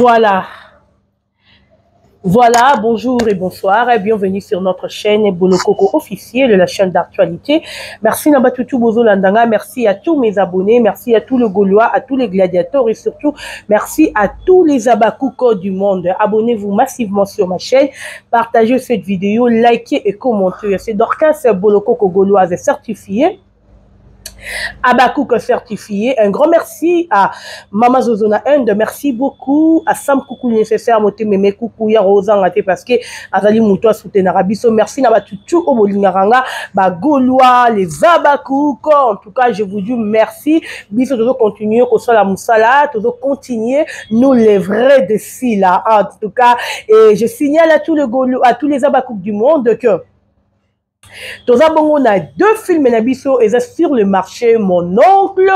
Voilà. Voilà, bonjour et bonsoir et bienvenue sur notre chaîne Bolokoko officielle, la chaîne d'actualité. Merci Nabatutu Bozo Landanga, merci à tous mes abonnés, merci à tous les Gaulois, à tous les gladiateurs et surtout merci à tous les Abakoukos du monde. Abonnez-vous massivement sur ma chaîne, partagez cette vidéo, likez et commentez. C'est Dorcas Bolokoko Gauloise certifiée. Abakouk certifié. Un grand merci à Mama Zozona Inde. Merci beaucoup à Sam Koukou nécessaire moté meme Koukou ya Rosangate parce que Azali Moutoua soutenir Abiso. Merci na batutu au Bolingaranga ba Gaulois les Abakouk. En tout cas, je vous dis merci. Biso toujours continuer qu'on soit la moussala, toujours continuer nous les vrais de si là. En tout cas, et je signale à tous les Gaulois, à tous les Abakouk du monde que on a deux films nabiso et sur le marché mon oncle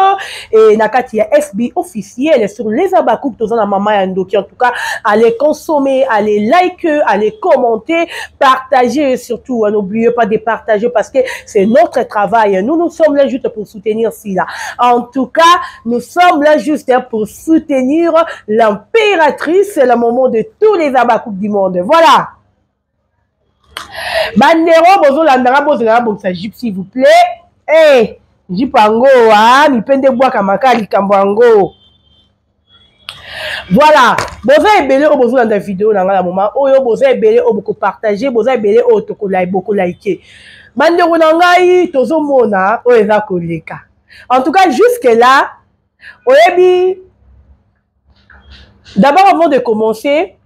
et nakati ya FB officiel sur les Abakouk tous na maman Yandoki. En tout cas, allez consommer, allez liker, allez commenter, partager et surtout n'oubliez pas de partager parce que c'est notre travail. Nous sommes là juste pour soutenir cela. En tout cas, nous sommes là juste pour soutenir l'impératrice, c'est le moment de tous les Abakouk du monde. Voilà. Bandero bozo landanga bozo na boksa jip s'il vous plaît. Eh, jipango ah, mi pende bois kamakali kambango. Voilà, bozo ebele o bozo landa vidéo na ngala moment oyo bozo ebele o boko partager, bozo ebele o toko like boko liker. Bandero na ngai tozo mona o eza koleka. En tout cas jusque là, oyebi d'abord avant de commencer,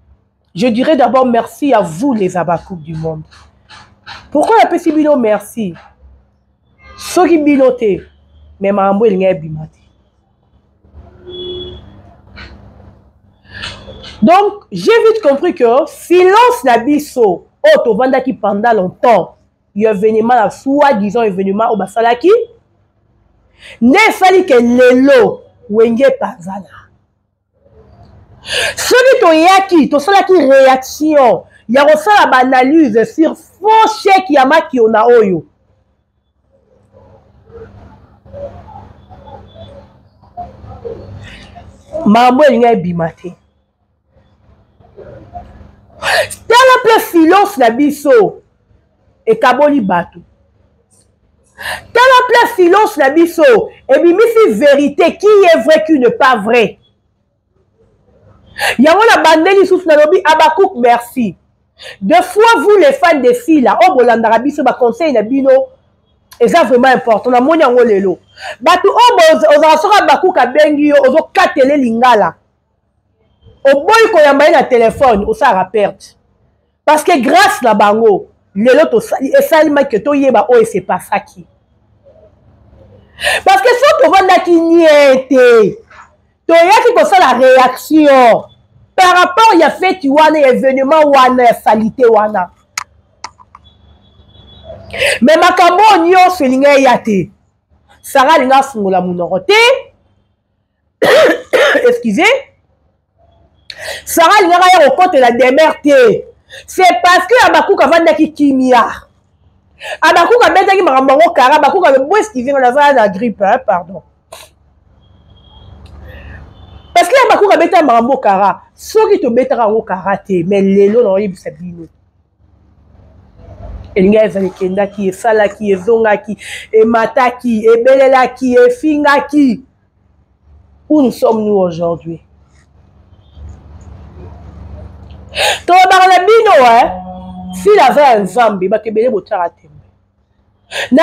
je dirais d'abord merci à vous les Abakouk du monde. Pourquoi la petit bino merci? Ce qui binoté, mais ma ambo il n'y a bimati. Donc, j'ai vite compris que silence la biso, auto vanda qui pendant longtemps, il y a un événement, soi-disant événement au Basalaki, ne fallait que l'élo, wenge pazala. Celui to yaki, to salaki réaction, il y a reçu la analyse sur faux chèque yama qui on a oyo. Mambo il y a bimate. Tala peu silence na biso et kaboli batou. Tala peu silence na biso et bimisi vérité qui est vrai qui n'est pas vrai. Yango la bandeli sous na lobi Abakouk merci. Deux fois vous les fans de filles là, oh bolandara biso ba conseil na bino, et ça vraiment important. Na moni yango lelo. Batu oh ozasora Abakouk abengi yo ozo katele lingala. O boy ko yamba na téléphone, o sa perte. Parce que grâce na bango, lelo to et salima que to yeba oh c'est pas ça qui. Parce que si to vanda ki niente. To yaki ko sa la réaction. Par rapport à fait wana événement wana salité wana. Mais makambo nyo selinga yate. Sara linga fungola munorote. Excusez. Sara linga ya okote la démerde. C'est parce que Abakouk avanda ki kimia. Abakouk abenda ki makambo kara, Abakouk abo excusez on a la grippe, hein, pardon. Parce que les Abakouk abeta marambo kara, ceux qui te betara au karaté, mais les lots n'ont pas sabino. Et les gars, ils kenda qui est sala qui est zonga qui est mata qui est belela qui est finga qui. Où nous sommes nous aujourd'hui? Toi, barlabino, hein? S'il avait un zambi, bah que belé botara tembe. N'a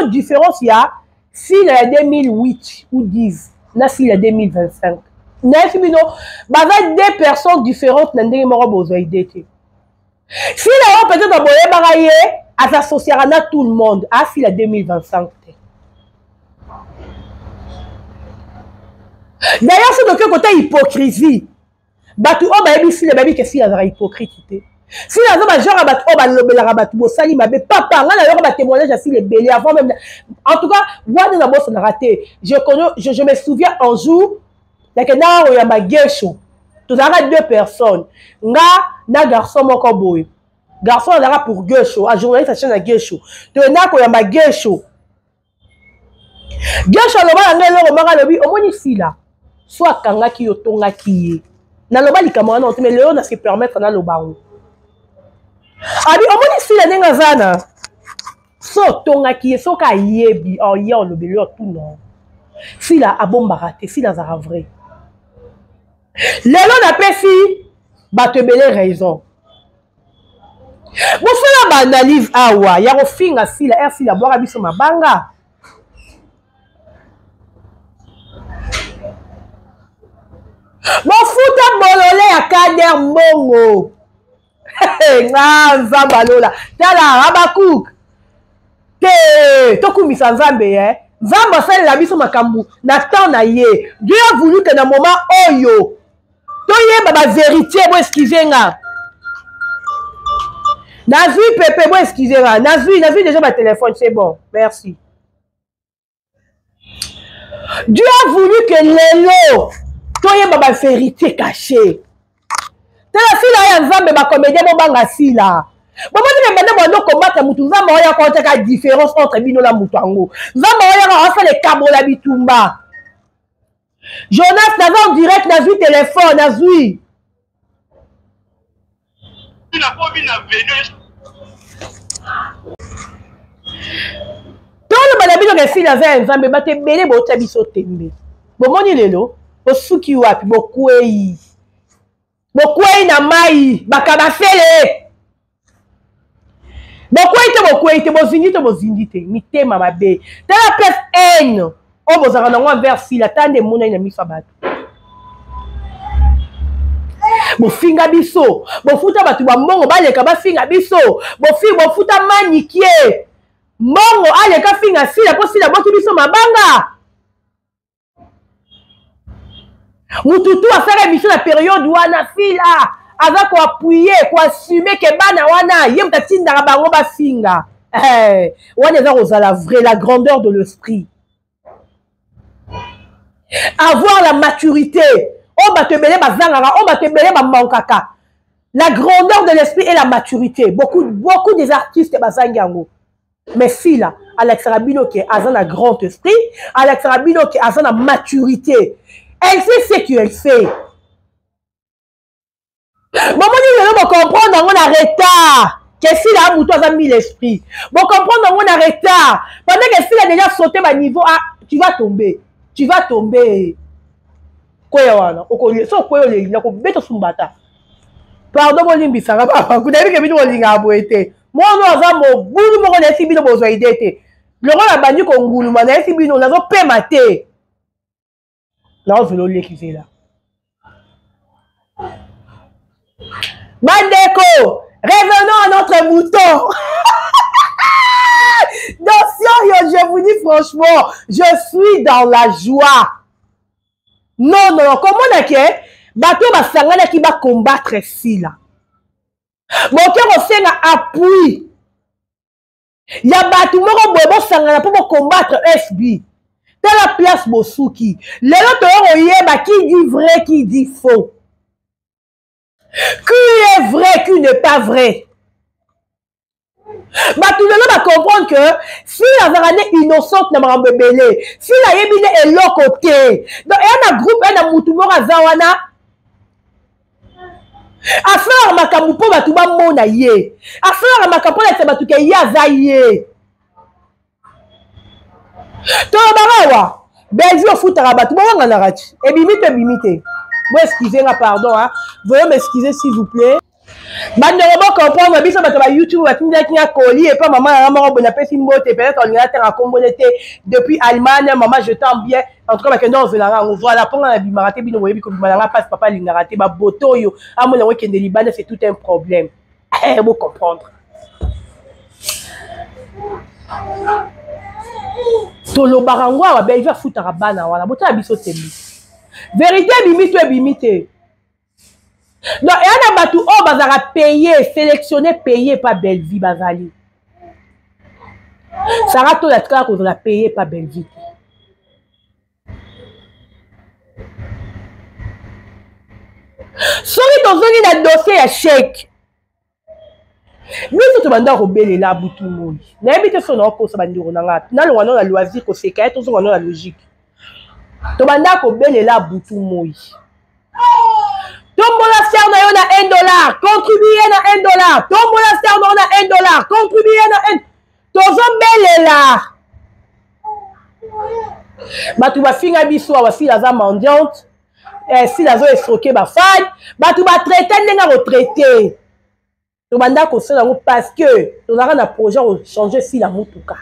une différence, il y a s'il a 2008 ou 10. Là, s'il a 2025. Bavait deux personnes différentes dans des morts besoin d'aider. Si la peut-être aboyer baraye, à s'associer à tout le monde, à s'il a 2025. D'ailleurs, c'est de quel côté hypocrisie. Batu oh baby si le baby que si la hypocrite. Si la zone genre abat oh ba lobela rabat bo sali mabe papa nga na yo ba témoignage à si les belé avant même. En tout cas, moi na boss na raté. Je me souviens un jour que na o ya magesho. Tous arrêt deux personnes. Nga na garçon moko boy. Garçon là pour gesho, a journaliste chaîne na gesho. To na ko ya magesho. Gesho lo ba ngelo ko maka lobi omoni si là. Soit kanga ki yo tonga ki. naloba likamwa non mais lelo na se permettre na lobango abi omoni si la nenga zana so tongaki ye soka yebi o ye olobeli o tout non si la abombaka te si la zara vrai lelo napesi bato ebele raison bosala baanalyse awa ya kofinga sila er sila bwaka biso mabanga bofuta bolole ya kader mbongo nga nzambe alola tala Habakuk te tokumisa nzambe nzambe asalela biso makambo na temps na ye Dieu a voulu que na moment oyo toyeba bavérité bo excuse nga nazwi pepe bo excuse nga nazwi déjà ma téléphone c'est bon merci Dieu a voulu que lelo toyeba bavérité cachée tala sila ya nzambe bacomédien bobanga sila bomoni bebande bondo kombatela mutu nzambe oyo akotaka différence entre bino na mutu yango nzambe oyo asala ekabola bitumba Jonas naza en direct nazwi telefone nazwi toloba na bino kesila aza ya nzambe bato ebele botya biso tembe bomoni lelo bosuki wapi bokwei na mai bakabasele bokwei te bozindi te mitema mabe tala place haine oyo bozalaka nango envers sila tande emonani na miso ya bato bofinga biso bofuta bato bambongo baleka bafinga biso bofuta manikie mbongo aleka finga sila mpo sila boki biso mabanga mututu asala émission na période wana sila aza koapuye koassume ke bana wana ye moto atindaka bango bafinga wana eza kozala vrai la grandeur de l'esprit avoir la maturité oyo bato ebele bazangaka oyo bato ebele bamankaka la grandeur de l'esprit et la maturité beaucoup des artistes bazangi yango mais sila alakisaka bino ke aza na grand esprit alakisaka bino ke aza na maturité elle sait ce qu'elle fait bomoni lelo bocomprendre yango na retard ke sila amutu aza mille esprit bocomprendre yango na retard pendant que sila déjà sauté baniveau tu vas tomber kweya wana so kweya oleli na kobeta sumbata pardon bolimbisaka bakunayebi ke bino kolingaka boye te mono aza mobulu moko nayesi bino bozwa ide te lokola bandi konguluma nayesi bino nazopema te naozela olekisela bandeko revenons à notre mouton donc je vous dis franchement je suis dans la joie non comment ke bato basanganaki bacombattre sila boke kosenga appui ya bato moko boye bosangana mpo bocombattre fb tala place bosuki lelo toyo koyeba qui dit vrai qui dit faux qui est vrai qui n'est pas vrai bato lelo bacomprendre que si azalaka ne innocente na makambo ebele si nayebi ne eloko te donc eya na groupe eya na mutu moko aza wana asalaka makambo mpo bato bamona ye asalaka makambo mpo na bato ke ye aza ye tolobangawa belgi ofutaka bato bowanganaka ti ebimi te bo excusez nga pardon veuillez m'excuser s'il vous plaît bandeko bocomprendre biso bato ba youtube batindaki nga koli epa mama nanga moko boye napesi mbote peut-être olinga te akombole te depuis Allemagne maman je t'aime bien en tout cas bakende ozelanga yango voilà mpo nga na bimaka te bino boyebi kobima nanga mpasi papa alingaka te baboto oyo amona yango ekende libanda c'est tout un problème bocomprendre tolobaka yango awa belgi afutaka bana wana botala biso tembi vérité ebimi te donc eya na bato oyo bazalaka paye sélectionné paye pa belgi bazali sara to ya tikala kozala paye pa belgi soki tozongi na dossier ya chèque biso tobanda kobelela butu moi nayebi te so naokosa bandeko na nga nalonga no na loisir koseka ye tozonga no na logique tobanda kobelela butu moi Tombola star na yo na $1. Contribuer na $1. Tombola star na yo na $1. Contribuer na $1. Tozobelela. Batu bafinga biso awa si laza mendiante. Si lazo estroquer ba fan. Batu ba traiter ndenga retraité. Tobanda ko sala ngo parce que tozaka na projet de changer si la mutuka.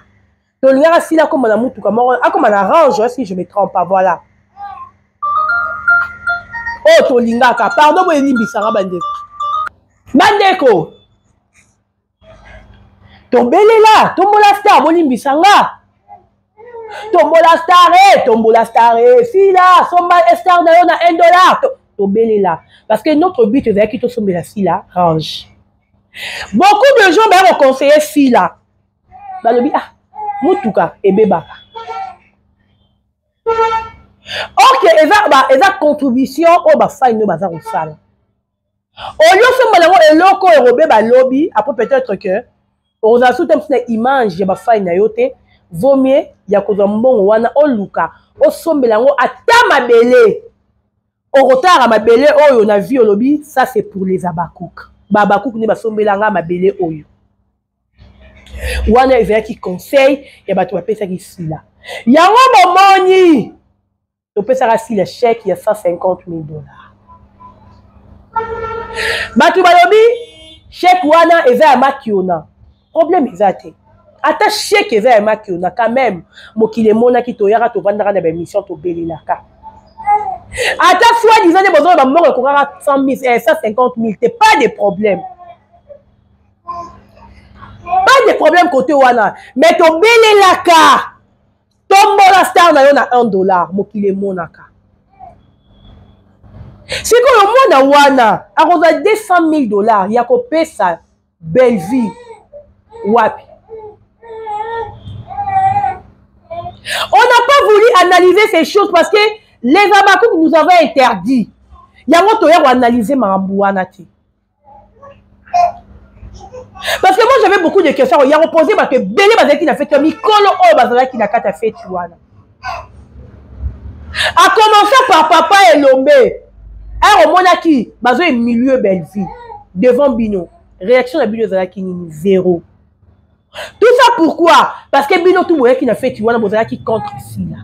Tolingaka si la comme na mutuka moko, comme na arrange si je me trompe pas, voilà. Oh tolingaka, pardon bo elimbisanga bandeko. Bandeko. Tombelela, tombola star bolimbisanga. Tombola star, si la, somba star na yo na $1. Tombelela. Parce que notre but est que to sombela si la range. Beaucoup de gens vont conseiller si là. Balobi ah, mutuka ebebaka. OK, eza contribution au ba fa ino baza kosala. Au lieu de malango eloko erobe ba lobby, après peut-être que on a sous une image ya ba fa ina yote, vaut mieux ya kozwa mbongo wana oluka, o sombelango ata mabele. Au retard mabele oyo na vie olobi, ça c'est pour les abakouk. Babakouk ne basombelanga mabele oyo. Wana ezaki conseil ya bato bapesa ki sila. Yango momoni topesa si le chèque il y a $150,000. Bato balobi chèque wana eza ya makiona. Problème ezate. Ata chèque eza ya makiona quand même mokile mona ki toyaka to vandaka na ba mission to belelaka. Ata fois disant des besoins ba moko ko 100,000 150,000 c'est pas de problème. Pas de problème côté wana, mais to belelaka. Tombola star na yo na $1 mokile monaka. C'est que le monde wana a reçu $200,000 ya ko pesa belle vie. Wapi. On n'a pas voulu analyser ces choses parce que les abakouk nous avaient interdit. Yango to ya analyser marambu wana ti. Parce que moi j'avais beaucoup de questions. Il y a reposé parce que Belé Bazaki n'a fait que Mikolo O Bazaki n'a qu'à fait Tuana. A commencer par Papa et Lombe. Un Monaki, Bazo est milieu belle vie. Devant Bino. Réaction de Bino Zalaki zéro. Tout ça pourquoi? Parce que Bino tout qui n'a fait Tuana Bazaki contre ici là.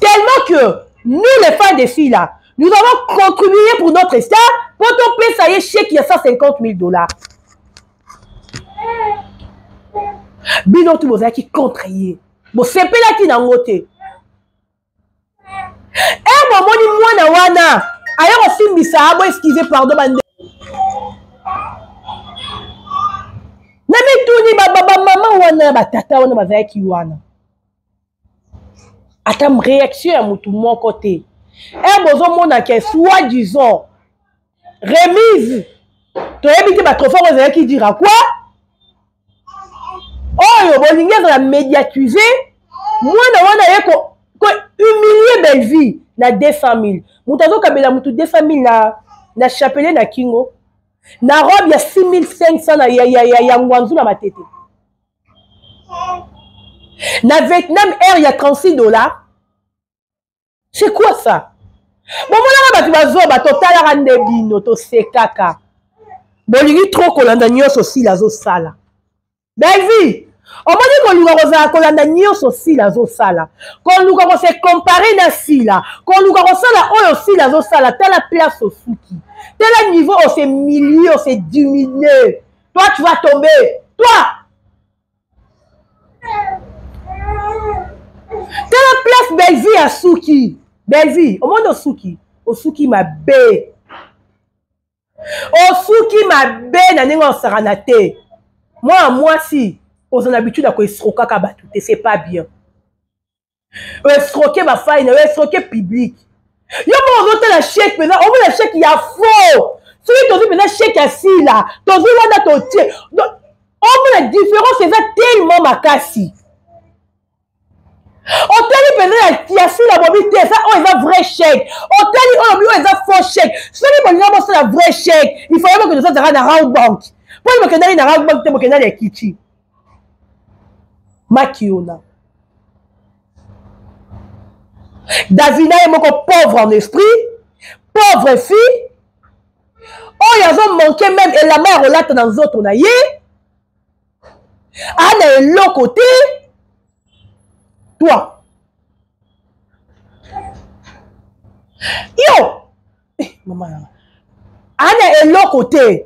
Tellement que nous les fans de filles là, nous avons contribué pour notre star. Pour ton payer, ça y est, chèque, il y a $150,000. Bino tout le qui contribué. Bon, c'est pas là qui n'a ngoté. Et mon moni moi na wana. Ailleurs aussi misa abo excusez pardon bande. Nami tout ni baba maman wana ba tata wana bazaya ki wana. Attends réaction à mutu mon côté. Et bozo mona ke soi-disant remise. Tu as évité ma trop fort qui dira quoi? Oh, il y a médiatiser. Moi, je vais humilier belle vie. Na 200,000. Moutazo kabela moutou 200,000 na chapelet na kingo. Na robe il y a 6,500 na ya ngwanzu na matete. Na Vietnam Air il y a $36. C'est quoi ça? Bon, moi, je vais vous total randebino, to sekaka. Bolingi trop kolanda nyonso si la zo sala. Belle vie. On m'a dit qu'on lui kolanda nyonso si la zo sala. Qu'on lui commence à comparer na si la. Qu'on lui commence à oyo si la zo sala. Telle la place au souki. Tel niveau on s'est humilié, on s'est diminué. Toi tu vas tomber. Toi. Telle place belle vie à souki. Belle vie. Au monde au souki. Au souki ma bé. Osuki mabe na nengo saranate. Moi si on a l'habitude à escroquer kabatu, c'est pas bien. Escroquer ma faille, escroquer public. Yo mo voter la chèque maintenant, on veut la chèque il y a faux. Celui qui dit maintenant chèque assis là, ton wana to tie. On veut la différence c'est tellement makasi. On t'a dit peut-être qu'il y a si la mobilité, ça, on est un vrai chèque. On t'a dit, on est un faux chèque. Si on est un vrai chèque, il faut que nous soyons dans la banque. Pour que nous soyons dans la banque, nous soyons dans les kitchi. Makiona. Davina est mon pauvre en esprit, pauvre fille oyo azomanke même elamba ya kolata na nzoto na ye ana eloko te toi yo mama ana eloko te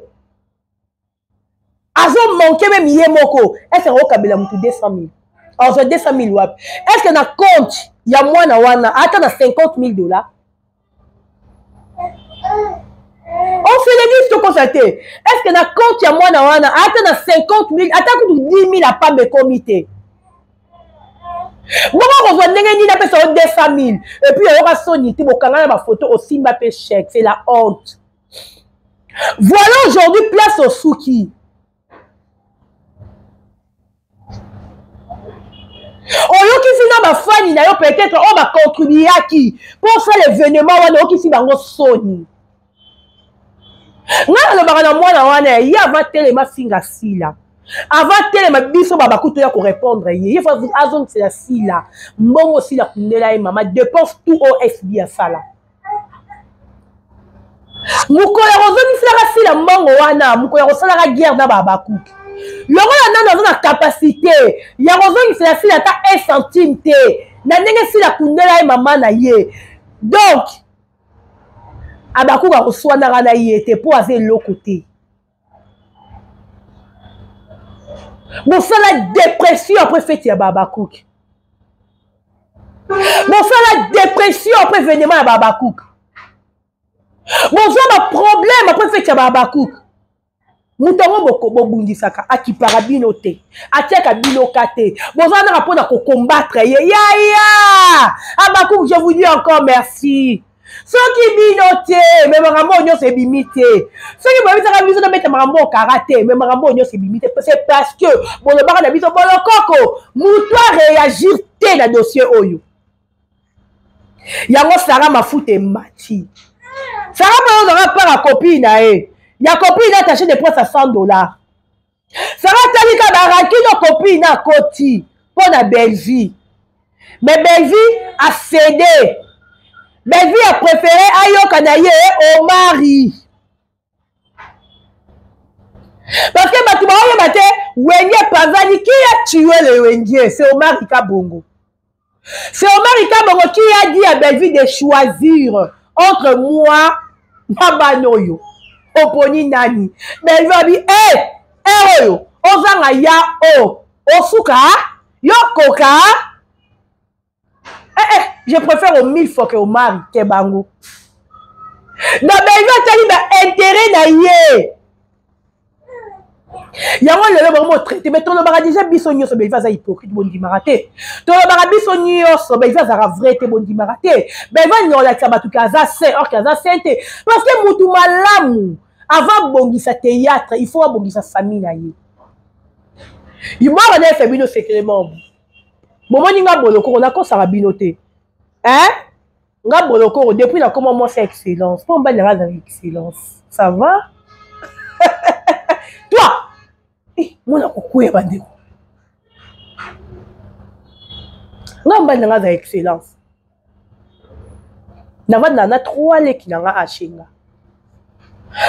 azomanke même ye moko est-ce okabela mutu 200 000 alors 200 000 wapi est-ce que na compte ya mwana wana ata na 50 000 $? On fait les listes constater. Est-ce que na compte ya mwana wana ata na 50 000 ata kutu 10 000 apa me comité Comment on voit ndenge na pesa 200 000 et puis on va sonner ti bokanga na photo aussi m'a pe chèque, c'est la honte. Voilà aujourd'hui place au souki. Oyoki sina ba fani na yo peut-être on va contribuer à qui pour faire l'événement wana oyoki si bango soni. Nga le barana mwana wana ya avant telema singa sila. Avant telema biso baba kuto ya ko répondre ye. Faut azon c'est la sila. Mbongo sila kundela e mama dépense tout OSB ya sala. Mukoya rozoni sila sila mbongo wana mukoya rosala la guerre na baba kuki. Loro ya nana na capacité ya rozoni sila sila ta 1 centime te. Na ndenge sila kundela e mama na ye. Donc abakuka koswana kana yete po aze lokote. Bon ça la dépression après fête ya babakouk. Bon ça la dépression après événement ya babakouk. Bon ça ma problème après fête ya babakouk. Mutango boko bobundisaka akiparabino te. Atiaka biloka te. Bon ça na rapona ko combattre ye. Ya! Abakouk je vous dis encore merci. Ceux qui binoté, mais marambo nyo se bimité. Ceux qui m'ont dit que biso na mettre marambo karaté, mais marambo nyo se bimité. C'est parce que bon le barra na biso bon le coco, moutoir réagir té na dossier oyo. Yango Sarah ma foute mati. Sarah pas par la copine na e. Ya copine attaché des points à $100. Sarah talika baraki no copine na koti pour la belle vie. Mais belle vie a cédé. Belvi a préféré Ayoka Naye au mari. Parce que Batouba Oyabate, Wenye Pavani, qui a tué le Wenye? C'est Omar Ikabongo. C'est Omar Ikabongo qui a dit à Belvi de choisir entre moi et Mabanoyo. Oponi Nani. Belvi a dit, oyo, Ozanga ya o, Osuka, Yokoka. Je préfère au 1000 fois que au mari Kebango. Na Belvi tali ba intérêt na ye. Yango lelo vraiment traité mais ton bara déjà bisonyo so Belvi za hypocrite bondi maraté. Ton bara bisonyo so Belvi za vrai te bondi maraté. Belvi no la tsaba tukaza c'est or kaza sainte parce que mutu malamu avant bongisa théâtre il faut bongisa famille na ye. Il m'a donné fait bino secrètement. Moment ninga boloko on a ko sarabinoté. Hein? Nga boloko depuis la comment moi c'est excellence. Pour me dans excellence. Ça va? Toi. Moi na kokuya bandeko. Nga mbanda dans excellence. Na vanda na 3 leki nanga achinga.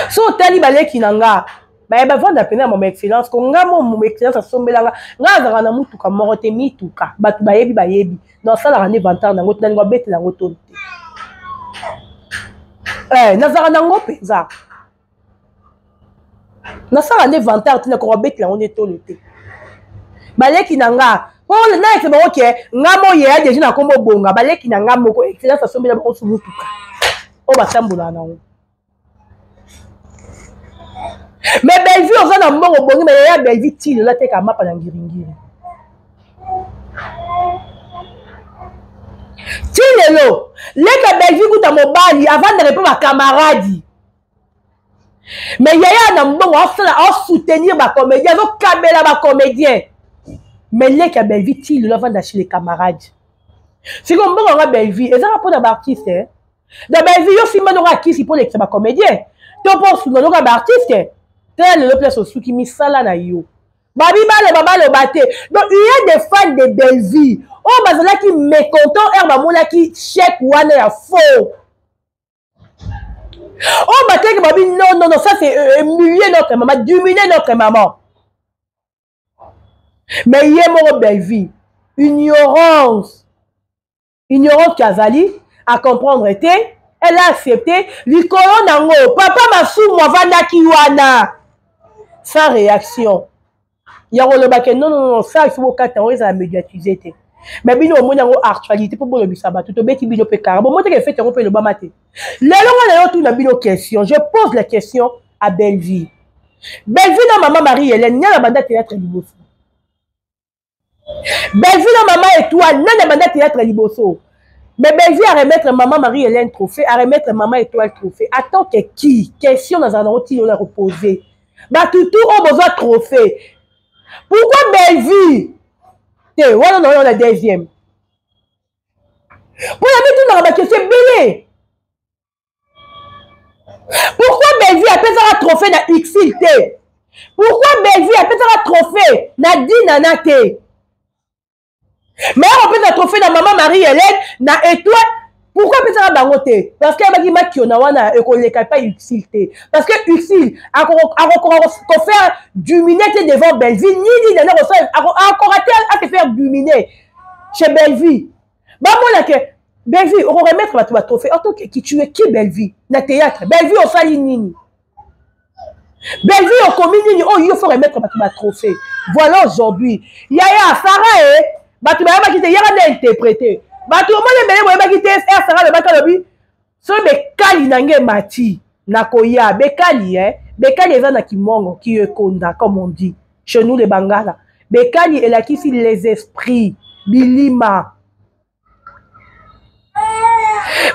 So tali baleki nanga ba vanda pena mon excellence ko nga mon excellence asombelanga nga zaka na mutuka morote mituka batu bayebi non ça la rane vantar nango tani ngo bete nango tonte nazaka nango penza na ça rane vantar tani ko bete nango ne tolote baleki nanga oh na c'est bon OK nga mo ye déjà na kombo bonga baleki nanga moko excellence asombela ba osu mutuka o batambola nango. Mais Belvi on a un bon bongi mais il y a Belvi tile là t'es comme pas dans giringiri. Tile lo, les que Belvi goûte à mon bali avant de répondre à camarade. Mais il y a un bon on soutenir ma comédien, donc camela ma comédien. Mais les que Belvi tile là avant d'acheter les camarades. C'est comme bon on a Belvi et ça rapport d'artiste hein. Dans Belvi yo si manora qui si pour les ma comédien. Tu penses que on a artiste tel le place au souki misala na yo. Babi baba le baté. Donc il y a des fans de Belvi. Oh bazala qui mécontent er mamona qui chèque wana ya faux. Oh, Matek Babi, non, non, non, ça c'est humilier notre maman, diminuer notre maman. Mais il y a mon belle vie. Ignorance. Ignorance Kazali, à comprendre était, elle a accepté, l'icône nango, papa Massou, moi, Vanakiwana. Sans réaction. Il y a non, non, non, ça, il faut que ça médiatiser. Mais bino mo nango actualité pour bolo bisaba tout beti bino pe car bon moi te fait on peut le bamate les longs tout na bino question je pose la question à Belleville na maman Marie-Hélène nya na banda théâtre liboso Belleville na maman Étoile na banda théâtre liboso mais Belleville à remettre maman Marie-Hélène trophée à remettre maman Étoile trophée attends que qui question dans un outil on a reposé bah tout on besoin trophée pourquoi Belleville voilà, non, la deuxième. Pour la mettre dans la question, belé. Pourquoi Belleville a fait un trophée dans XLT? Pourquoi Belleville a fait un trophée dans Dinanate? Mais on peut un trophée dans Maman Marie-Hélène, dans Étoile. Pourquoi on peut ça dans Bangote? Parce qu'il y a des gens qui ont pas XLT. Parce que XL a faire duminer devant Belleville, ni encore à te faire duminer chez Belleville. Bah, moi, là, que Belleville, on va remettre ma trophée. En tant que qui tu es qui Belleville? Na théâtre. Belleville, on fait nini. Belleville, on commune, oh, il faut remettre ma trophée. Voilà aujourd'hui. Il y a Sarah, bah, tu m'as pas quitté, il y a un interprété. Bah, tout le monde est quitté, Sarah, le bac à l'objet. Ce Bekali Nange Mati, Nakoya, Bekali, Bekali est un Kimongo, qui est Konda, comme on dit, chez nous les Bangala. Bekali est là qui fait les esprits, Bilima.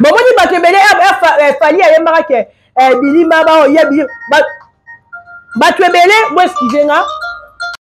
Bon, moi, je vais te fallait aller Bilima, tu es belé, moi, excusez-moi,